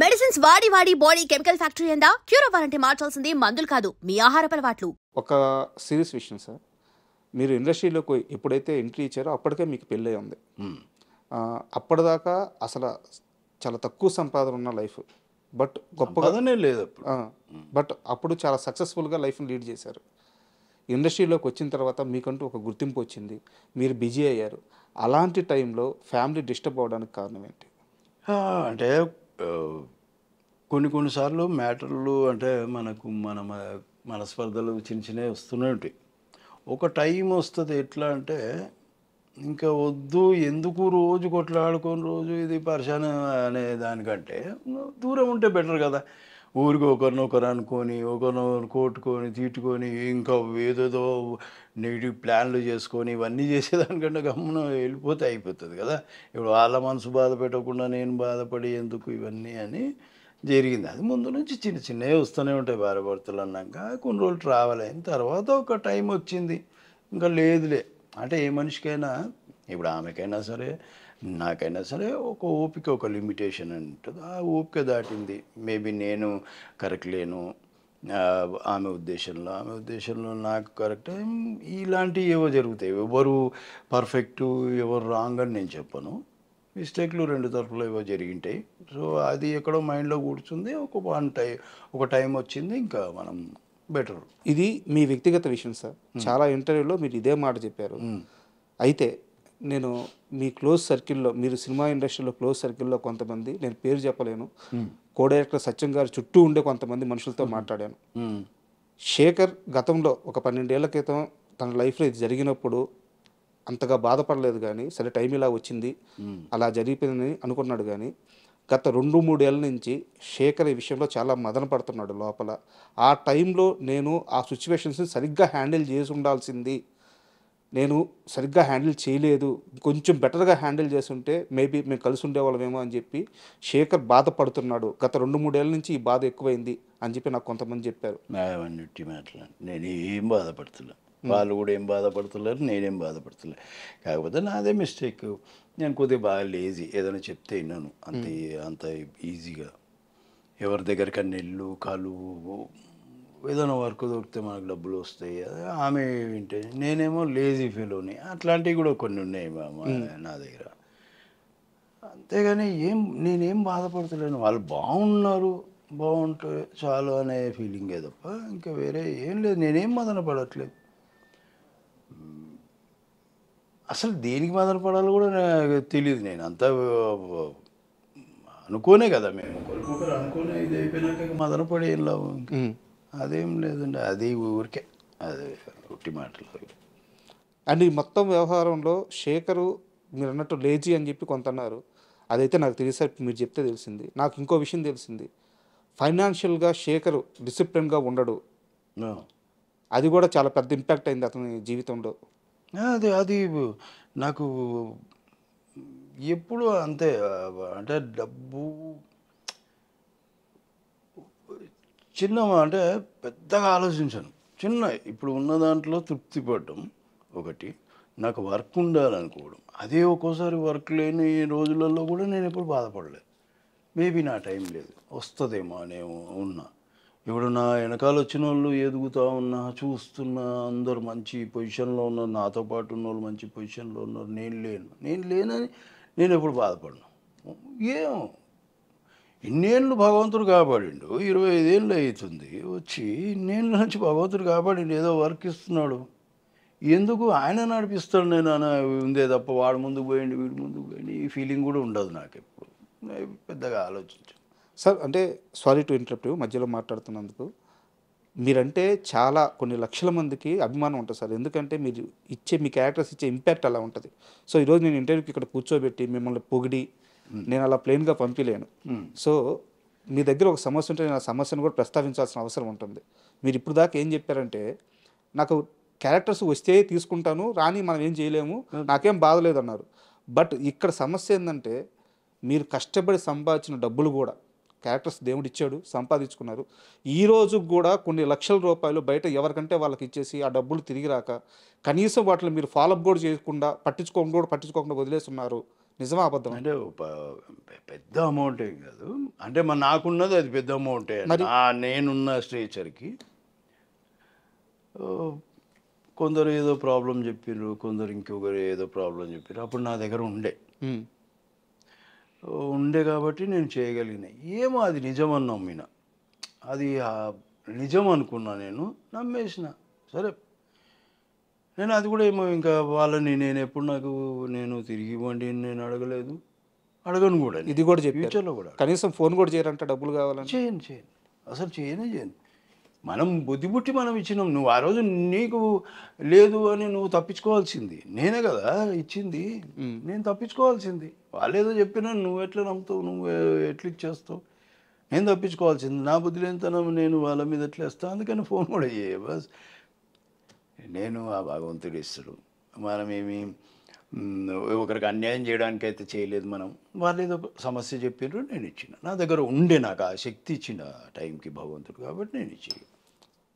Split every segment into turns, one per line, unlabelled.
Medicines వాడి వాడి body chemical factory అయిందా? క్యూర్ అవ్వాలంటే మార్చాల్సింది మందులు కాదు, మీ ఆహారపు అలవాట్లు.
ఒక సీరియస్ విషయం సార్, మీరు ఇండస్ట్రీలోకి ఎప్పుడైతే ఎంట్రీ ఇచ్చారో అప్పటికే మీకు పెళ్ళి ఉంది. అప్పటిదాకా అసలు చాలా తక్కువ సంపాదన ఉన్న లైఫ్, బట్ గొప్పగానే లేదు. బట్ అప్పుడు చాలా సక్సెస్ఫుల్గా లైఫ్ని లీడ్ చేశారు. ఇండస్ట్రీలోకి వచ్చిన తర్వాత మీకంటూ ఒక గుర్తింపు వచ్చింది, మీరు బిజీ అయ్యారు. అలాంటి టైంలో ఫ్యామిలీ డిస్టర్బ్ అవ్వడానికి కారణం ఏంటి?
అంటే కొన్నిసార్లు మ్యాటర్లు అంటే మనకు మనస్పర్ధలు చిన్న చిన్నవి వస్తూనే ఉంటాయి. ఒక టైం వస్తుంది ఎట్లా అంటే ఇంకా వద్దు, ఎందుకు రోజు కొట్లాడుకొని రోజు ఇది పరిశాన అనే దానికంటే దూరం ఉంటే బెటర్ కదా. ఊరికి ఒకరినొకరు అనుకొని ఒకరినొకరు కొట్టుకొని తిట్టుకొని ఇంకా ఏదేదో నెగిటివ్ ప్లాన్లు చేసుకొని ఇవన్నీ చేసేదానికంటే గమ్మున వెళ్ళిపోతే అయిపోతుంది కదా. ఇప్పుడు వాళ్ళ మనసు బాధ పెట్టకుండా నేను బాధపడి ఎందుకు ఇవన్నీ అని జరిగింది. అది ముందు నుంచి చిన్న చిన్నవి వస్తూనే ఉంటాయి. భార్యాభర్తలు అన్నాక కొన్ని రోజులు ట్రావెల్ అయిన తర్వాత ఒక టైం వచ్చింది, ఇంకా లేదులే అంటే ఏ మనిషికైనా, ఇప్పుడు ఆమెకైనా సరే నాకైనా సరే ఒక ఓపిక, ఒక లిమిటేషన్ అని ఉంటుంది. ఆ ఓపిక దాటింది. మేబీ నేను కరెక్ట్ లేను ఆమె ఉద్దేశంలో నాకు కరెక్ట్. ఇలాంటివి ఏవో జరుగుతాయి. ఎవరు పర్ఫెక్టు ఎవరు రాంగ్ అని నేను చెప్పను. మిస్టేక్లు రెండు తరఫులు ఏవో జరిగింటాయి. సో అది ఎక్కడో మైండ్లో కూర్చుంది. ఒక టైం వచ్చింది, ఇంకా మనం బెటర్.
ఇది మీ వ్యక్తిగత విషయం సార్. చాలా ఇంటర్వ్యూలో మీరు ఇదే మాట చెప్పారు. అయితే నేను మీ క్లోజ్ సర్కిల్లో, మీరు సినిమా ఇండస్ట్రీలో క్లోజ్ సర్కిల్లో కొంతమంది, నేను పేరు చెప్పలేను, కో డైరెక్టర్ సత్యం గారు చుట్టూ ఉండే కొంతమంది మనుషులతో మాట్లాడాను. శేఖర్ గతంలో ఒక 12 ఏళ్ల క్రితం తన లైఫ్లో ఇది జరిగినప్పుడు అంతగా బాధపడలేదు, కానీ సరే టైం ఇలా వచ్చింది అలా జరిగిపోయిందని అనుకున్నాడు. కానీ గత 2-3 ఏళ్ళ నుంచి శేఖర్ ఈ విషయంలో చాలా మదన పడుతున్నాడు లోపల. ఆ టైంలో నేను ఆ సిచ్యువేషన్స్ని సరిగ్గా హ్యాండిల్ చేసి ఉండాల్సింది, నేను సరిగ్గా హ్యాండిల్ చేయలేదు, కొంచెం బెటర్గా హ్యాండిల్ చేస్తుంటే మేబీ మేము కలిసి ఉండేవాళ్ళమేమో అని చెప్పి శేఖర్ బాధపడుతున్నాడు. గత 2-3 ఏళ్ళ నుంచి ఈ బాధ ఎక్కువైంది అని చెప్పి నాకు కొంతమంది చెప్పారు.
నేను ఏం బాధపడుతున్నా, వాళ్ళు కూడా ఏం బాధపడుతున్నారు, నేనేం బాధపడుతున్నా. కాకపోతే నాదే మిస్టేక్. నేను కొద్దిగా బాగా లేజీ, ఏదైనా చెప్తే విన్నాను అంత ఈజీగా. ఎవరి దగ్గరికి నెల్లు కాలు ఏదైనా వర్క్ దొరికితే మనకు డబ్బులు వస్తాయి, ఆమె వింటే నేనేమో లేజీ ఫీల్ని. అట్లాంటివి కూడా కొన్ని ఉన్నాయి నా దగ్గర. అంతేగాని నేనేం బాధపడతలేను. వాళ్ళు బాగుంటే చాలు అనే ఫీలింగే తప్ప ఇంకా వేరే ఏం లేదు. నేనేం మదన పడట్లేదు. అసలు దేనికి మదన పడాలో కూడా నాకు తెలియదు. నేను అంతా అనుకోనే కదా, మేము ఒకరికొకరు అనుకునే ఇది అయిపోయినాక మదన పడే ఏం లాభం. అదేం లేదండి, అది ఊరికే అది ఉట్టి మాటలు.
అండ్ ఈ మొత్తం వ్యవహారంలో శేఖరు మీరు అన్నట్టు లేజీ అని చెప్పి కొంత అన్నారు. అదైతే నాకు తెలిసేసరికి మీరు చెప్తే తెలిసింది. నాకు ఇంకో విషయం తెలిసింది, ఫైనాన్షియల్గా శేఖరు డిసిప్లిన్గా ఉండడు. అది కూడా చాలా పెద్ద ఇంపాక్ట్ అయింది అతని జీవితంలో.
అది నాకు ఎప్పుడు అంతే. అంటే డబ్బు అంటే పెద్దగా ఆలోచించాను. ఇప్పుడు ఉన్న దాంట్లో తృప్తి పడడం ఒకటి, నాకు వర్క్ ఉండాలనుకోవడం. అదే ఒక్కోసారి వర్క్ లేని రోజులలో కూడా నేను ఎప్పుడు బాధపడలేదు. మేబీ నా టైం లేదు, వస్తుందేమో అనే ఉన్నా. ఇప్పుడు నా వెనకాల వచ్చిన వాళ్ళు ఎదుగుతూ ఉన్నా, చూస్తున్నా, అందరు మంచి పొజిషన్లో ఉన్నారు, నాతో పాటు ఉన్న వాళ్ళు మంచి పొజిషన్లో ఉన్నారు, నేను లేనని నేను ఎప్పుడు బాధపడను. ఏమో ఇన్నేళ్ళు భగవంతుడు కాపాడిండు, 25 ఏళ్ళు అవుతుంది వచ్చి, ఇన్నేళ్ళ నుంచి భగవంతుడు కాపాడిండు, ఏదో వర్క్ ఇస్తున్నాడు, ఎందుకు ఆయన నడిపిస్తాడు నేను అని ఉందే తప్ప వాడు ముందుకు పోయిండు వీడు ముందుకు పోయిండు ఈ ఫీలింగ్ కూడా ఉండదు నాకు ఎప్పుడు. పెద్దగా ఆలోచించు
సార్. అంటే సారీ టు ఇంటరప్ట్, మధ్యలో మాట్లాడుతున్నందుకు. మీరంటే చాలా కొన్ని లక్షల మందికి అభిమానం ఉంటుంది సార్. ఎందుకంటే మీరు మీ క్యారెక్టర్స్ ఇచ్చే ఇంపాక్ట్ అలా ఉంటుంది. సో ఈరోజు నేను ఇంటర్వ్యూకి ఇక్కడ కూర్చోబెట్టి మిమ్మల్ని పొగిడి నేను అలా ప్లెయిన్గా పంపించలేను. సో మీ దగ్గర ఒక సమస్య ఉంటే నేను ఆ సమస్యను కూడా ప్రస్తావించాల్సిన అవసరం ఉంటుంది. మీరు ఇప్పుడు దాకా ఏం చెప్పారంటే, నాకు క్యారెక్టర్స్ వస్తే తీసుకుంటాను, రాని మనం ఏం చేయలేము, నాకేం బాధలేదు అన్నారు. బట్ ఇక్కడ సమస్య ఏంటంటే, మీరు కష్టపడి సంపాదించిన డబ్బులు కూడా క్యారెక్టర్స్ దేవుడు ఇచ్చాడు, సంపాదించుకున్నారు. ఈ రోజు కూడా కొన్ని లక్షల రూపాయలు బయట ఎవరికంటే వాళ్ళకి ఇచ్చేసి ఆ డబ్బులు తిరిగి రాక కనీసం వాటిని మీరు ఫాలోఅప్ కూడా చేయకుండా పట్టించుకోకుండా వదిలేస్తున్నారు. నిజమా అబద్ధం?
అంటే పెద్ద అమౌంట్ ఏం కాదు, అంటే నాకున్నది అది పెద్ద అమౌంటే. నేనున్న స్ట్రేచర్కి కొందరు ఏదో ప్రాబ్లం చెప్పారు, కొందరు ఇంకొకరు ఏదో ప్రాబ్లం చెప్పారు. అప్పుడు నా దగ్గర ఉండే కాబట్టి నేను చేయగలిగిన. ఏమో అది నిజమని నమ్మిన, అది నిజం అనుకున్నా, నేను నమ్మేసిన. సరే, నేను అది కూడా ఏమో ఇంకా వాళ్ళని నేను ఎప్పుడు నేను తిరిగి ఇవ్వండి నేను అడగలేదు, అడగను కూడా.
ఇది కూడా చెప్పారు
ఫ్యూచర్లో కూడా
కనీసం ఫోన్ కూడా చేయరంట డబ్బులు కావాలని.
చేయను, అసలు చేయను. మనం బుద్ధి పుట్టి మనం ఇచ్చినాం. నువ్వు ఆ రోజు నీకు లేదు అని నువ్వు తప్పించుకోవాల్సింది, నేనే కదా ఇచ్చింది, నేను తప్పించుకోవాల్సింది. వాళ్ళేదో చెప్పినా నువ్వు ఎట్లా నమ్ముతావు, నువ్వు ఎట్లా ఇచ్చేస్తావు? నేను తప్పించుకోవాల్సింది. నా బుద్ధి లేనితనం నేను వాళ్ళ మీద ఎట్లా వేస్తాను. అందుకని ఫోన్ కూడా చేయ బస్. నేను ఆ భగవంతుడు ఇస్తాడు. మనమేమి ఒకరికి అన్యాయం చేయడానికి అయితే చేయలేదు. వాళ్ళు ఏదో సమస్య చెప్పారు, నేను ఇచ్చిన. నా దగ్గర నాకు ఆ శక్తి ఇచ్చిన టైంకి భగవంతుడు, కాబట్టి నేను ఇచ్చేది.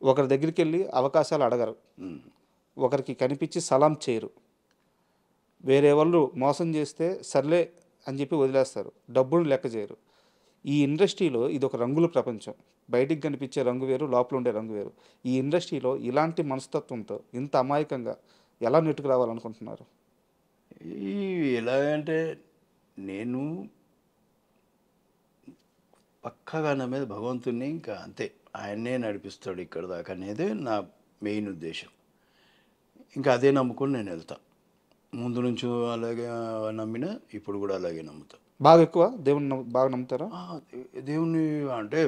ఒకరి దగ్గరికి వెళ్ళి అవకాశాలు అడగరు, ఒకరికి కనిపించి సలాం చేయరు, వేరే వాళ్ళు మోసం చేస్తే సర్లే అని చెప్పి వదిలేస్తారు, డబ్బులు లెక్క చేయరు. ఈ ఇండస్ట్రీలో ఇది ఒక రంగుల ప్రపంచం. బయటికి కనిపించే రంగు వేరు, లోపల ఉండే రంగు వేరు. ఈ ఇండస్ట్రీలో ఇలాంటి మనస్తత్వంతో ఇంత అమాయకంగా ఎలా నెట్టుకు రావాలనుకుంటున్నారు?
ఎలాగంటే నేను పక్కగా నా మీద భగవంతుడిని ఇంకా అంతే, ఆయన్నే నడిపిస్తాడు ఇక్కడ దాకా అనేదే నా మెయిన్ ఉద్దేశం. ఇంకా అదే నమ్ముకొని నేను వెళ్తా. ముందు నుంచి అలాగే నమ్మిన, ఇప్పుడు కూడా అలాగే నమ్ముతా.
బాగా ఎక్కువ దేవుని బాగా నమ్ముతారా?
దేవుని అంటే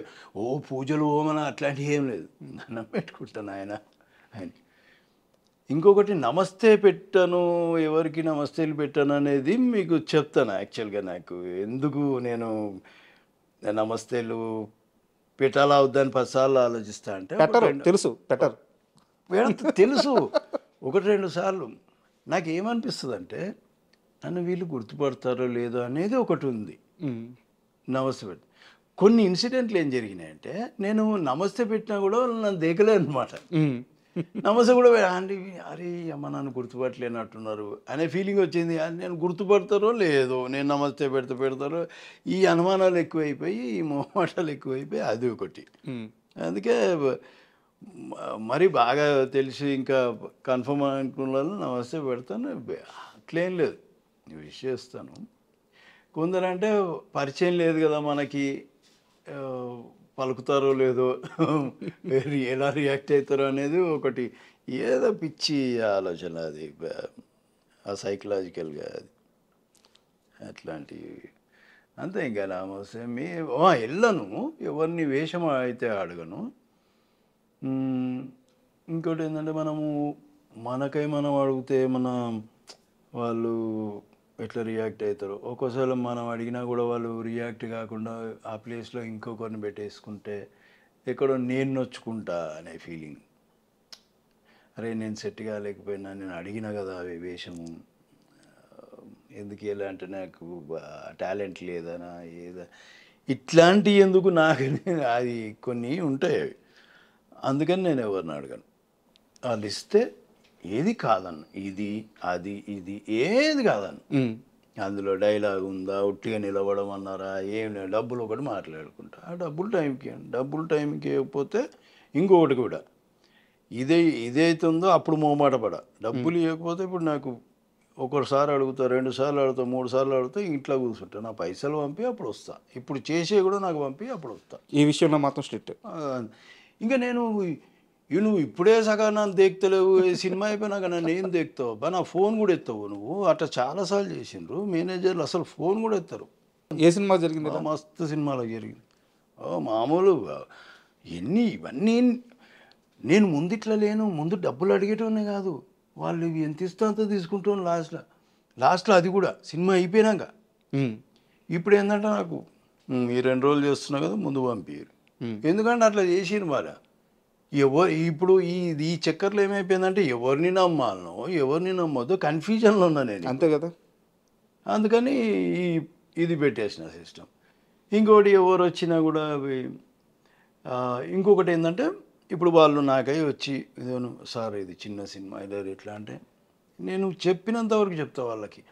పూజలు హోమన అట్లాంటివి ఏం లేదు, నమ్మెట్టుకుంటాను ఆయన. ఇంకొకటి నమస్తే పెట్టాను, ఎవరికి నమస్తేలు పెట్టాను అనేది మీకు చెప్తాను. యాక్చువల్గా నాకు ఎందుకు నేను నమస్తేలు పెట్టాలా వద్దని 10 సార్లు ఆలోచిస్తా అంటే
తెలుసు తెలుసు
1-2 సార్లు నాకు ఏమనిపిస్తుంది అంటే నన్ను వీళ్ళు గుర్తుపడతారో లేదో అనేది ఒకటి ఉంది. నమస్తే పెట్టి కొన్ని ఇన్సిడెంట్లు ఏం జరిగినాయంటే, నేను నమస్తే పెట్టినా కూడా నన్ను దేకలే అనమాట. నమస్తే కూడా అండి, అరే అమ్మ నన్ను గుర్తుపట్టలేనట్టున్నారు అనే ఫీలింగ్ వచ్చింది. నేను గుర్తుపడతారో లేదో, నేను నమస్తే పెడతారో, ఈ అనుమానాలు ఎక్కువైపోయి, ఈ మొహమాటాలు ఎక్కువైపోయి, అది ఒకటి. అందుకే మరి బాగా తెలిసి ఇంకా కన్ఫర్మ్ అనుకున్నాను, నమస్తే పెడతాను, అట్లేం లేదు, విష్ చేస్తాను. కొందరంటే పరిచయం లేదు కదా మనకి, పలుకుతారో లేదో, ఎలా రియాక్ట్ అవుతారో అనేది ఒకటి, ఏదో పిచ్చి ఆలోచన అది, ఆ సైకలాజికల్గా అది అట్లాంటివి అంతే. ఇంకా నమస్తే వెళ్ళను, ఎవరిని వేషం అయితే అడగను. ఇంకోటి ఏంటంటే, మనకై మనం అడిగితే వాళ్ళు ఎట్లా రియాక్ట్ అవుతారు. ఒక్కోసారి మనం అడిగినా కూడా వాళ్ళు రియాక్ట్ కాకుండా ఆ ప్లేస్లో ఇంకొకరిని పెట్టేసుకుంటే ఎక్కడో నేను నొచ్చుకుంటా అనే ఫీలింగ్. అరే నేను సెట్ కాలేకపోయినా, నేను అడిగినా కదా అవి వేషము, ఎందుకు ఎలా అంటే నాకు టాలెంట్ లేదనా ఏదా, ఇట్లాంటివి ఎందుకు నాకు, అది కొన్ని ఉంటాయి అవి. అందుకని నేను ఎవరిని అడగను. వాళ్ళు ఇస్తే ఏది కాదన్ను, ఇది అది ఇది ఏది కాదన్ను. అందులో డైలాగ్ ఉందా, ఉట్టిగా నిలబడం అన్నారా, ఏం లేదు, డబ్బులు ఒకటి మాట్లాడుకుంటా. ఆ డబ్బులు టైంకి ఇవ్వకపోతే ఇంకొకటి కూడా ఇదైతుందో అప్పుడు మొహమాట పడ. డబ్బులు ఇవ్వకపోతే ఇప్పుడు నాకు ఒకసారి అడుగుతా, 2 సార్లు అడుగుతా, 3 సార్లు అడుగుతా, ఇంట్లో కూర్చుంటా. నా పైసలు పంపి అప్పుడు వస్తా, ఇప్పుడు చేసే కూడా నాకు పంపి అప్పుడు వస్తా.
ఈ విషయంలో మాత్రం స్ట్రిక్ట్.
ఇంకా నేను నువ్వు ఇప్పుడే సగం నన్ను దేక్తలేవు, సినిమా అయిపోయినాక నన్ను ఏం దేక్తావు అబ్బా, నా ఫోన్ కూడా ఎత్తావు నువ్వు, అట్లా చాలాసార్లు చేసిండ్రు మేనేజర్లు, అసలు ఫోన్ కూడా ఎత్తారు.
ఏ సినిమా జరిగింది?
మస్తు సినిమాలో జరిగింది. మామూలుగా ఇవన్నీ నేను ముందు ఇట్లా లేను, ముందు డబ్బులు అడిగేటోనే కాదు, వాళ్ళు ఎంత ఇస్తా అంత తీసుకుంటాను లాస్ట్లో అది కూడా సినిమా అయిపోయినాక. ఇప్పుడు ఏంటంటే నాకు ఈ 2 రోజులు చేస్తున్నా కదా, ముందు పంపించారు. ఎందుకంటే అట్లా చేసిరు మరి. ఇప్పుడు ఈ చక్కర్లో ఏమైపోయిందంటే, ఎవరిని నమ్మాలనో ఎవరిని నమ్మొద్దో కన్ఫ్యూజన్లో ఉన్నా నేను.
అంతే కదా.
అందుకని ఇది పెట్టేసిన సిస్టమ్. ఇంకోటి ఎవరు వచ్చినా కూడా ఇంకొకటి ఏంటంటే, ఇప్పుడు వాళ్ళు నాకై వచ్చి ఇదేను సార్ ఇది చిన్న సినిమా ఇలా ఎట్లా అంటే, నేను చెప్పినంత వరకు చెప్తా వాళ్ళకి.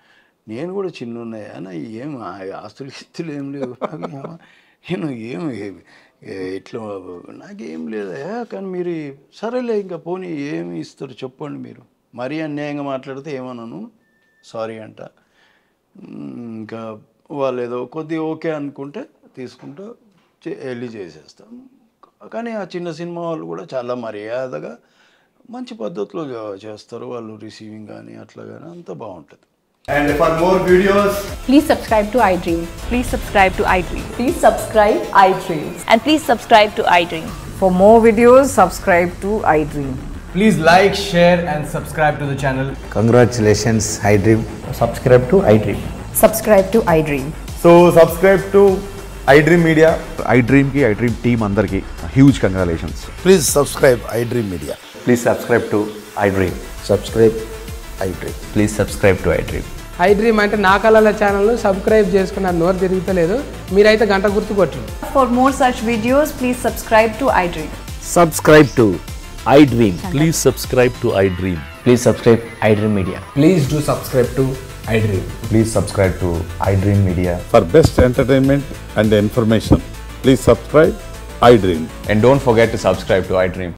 నేను కూడా చిన్న ఉన్నాయా అన్న, ఏం ఆస్తులు గిస్తులు ఏం లేవు నేను ఇట్లా నాకేం లేదా, కానీ మీరు సరేలే ఇంకా పోనీ ఏమి ఇస్తారు చెప్పండి, మీరు మరీ అన్యాయంగా మాట్లాడితే ఏమన్నాను సారీ అంట. ఇంకా వాళ్ళు ఏదో కొద్దిగా ఓకే అనుకుంటే తీసుకుంటూ వెళ్ళి చేసేస్తాం. కానీ ఆ చిన్న సినిమా వాళ్ళు కూడా చాలా మర్యాదగా మంచి పద్ధతిలో చేస్తారు వాళ్ళు, రిసీవింగ్ కానీ అట్లా కానీ అంతా బాగుంటుంది.
And for more videos,
Please subscribe to iDream.
Please subscribe to iDream.
Please subscribe iDream.
And please subscribe to iDream.
For more videos, subscribe to iDream.
please like, share and subscribe to the channel.
Congratulations, iDream.
Subscribe to iDream.
Subscribe to iDream.
So subscribe to iDream Media.
iDream ki iDream team andarki huge congratulations.
Please subscribe iDream Media.
Please subscribe to iDream.
Subscribe iDream.
Please subscribe to iDream.
iDream అంటే నా కళల ఛానల్ను subscribe చేసుకున్నారు, నోరు తిరుగుతలేదు, మీరైతే గంట గుర్తు కొట్టండి.
For more such videos, please subscribe to iDream.
Subscribe to iDream.
Please subscribe to iDream.
Please subscribe iDream Media.
Please do subscribe to iDream.
Please subscribe to iDream Media.
For best entertainment and information, please subscribe iDream.
And don't forget to subscribe to iDream.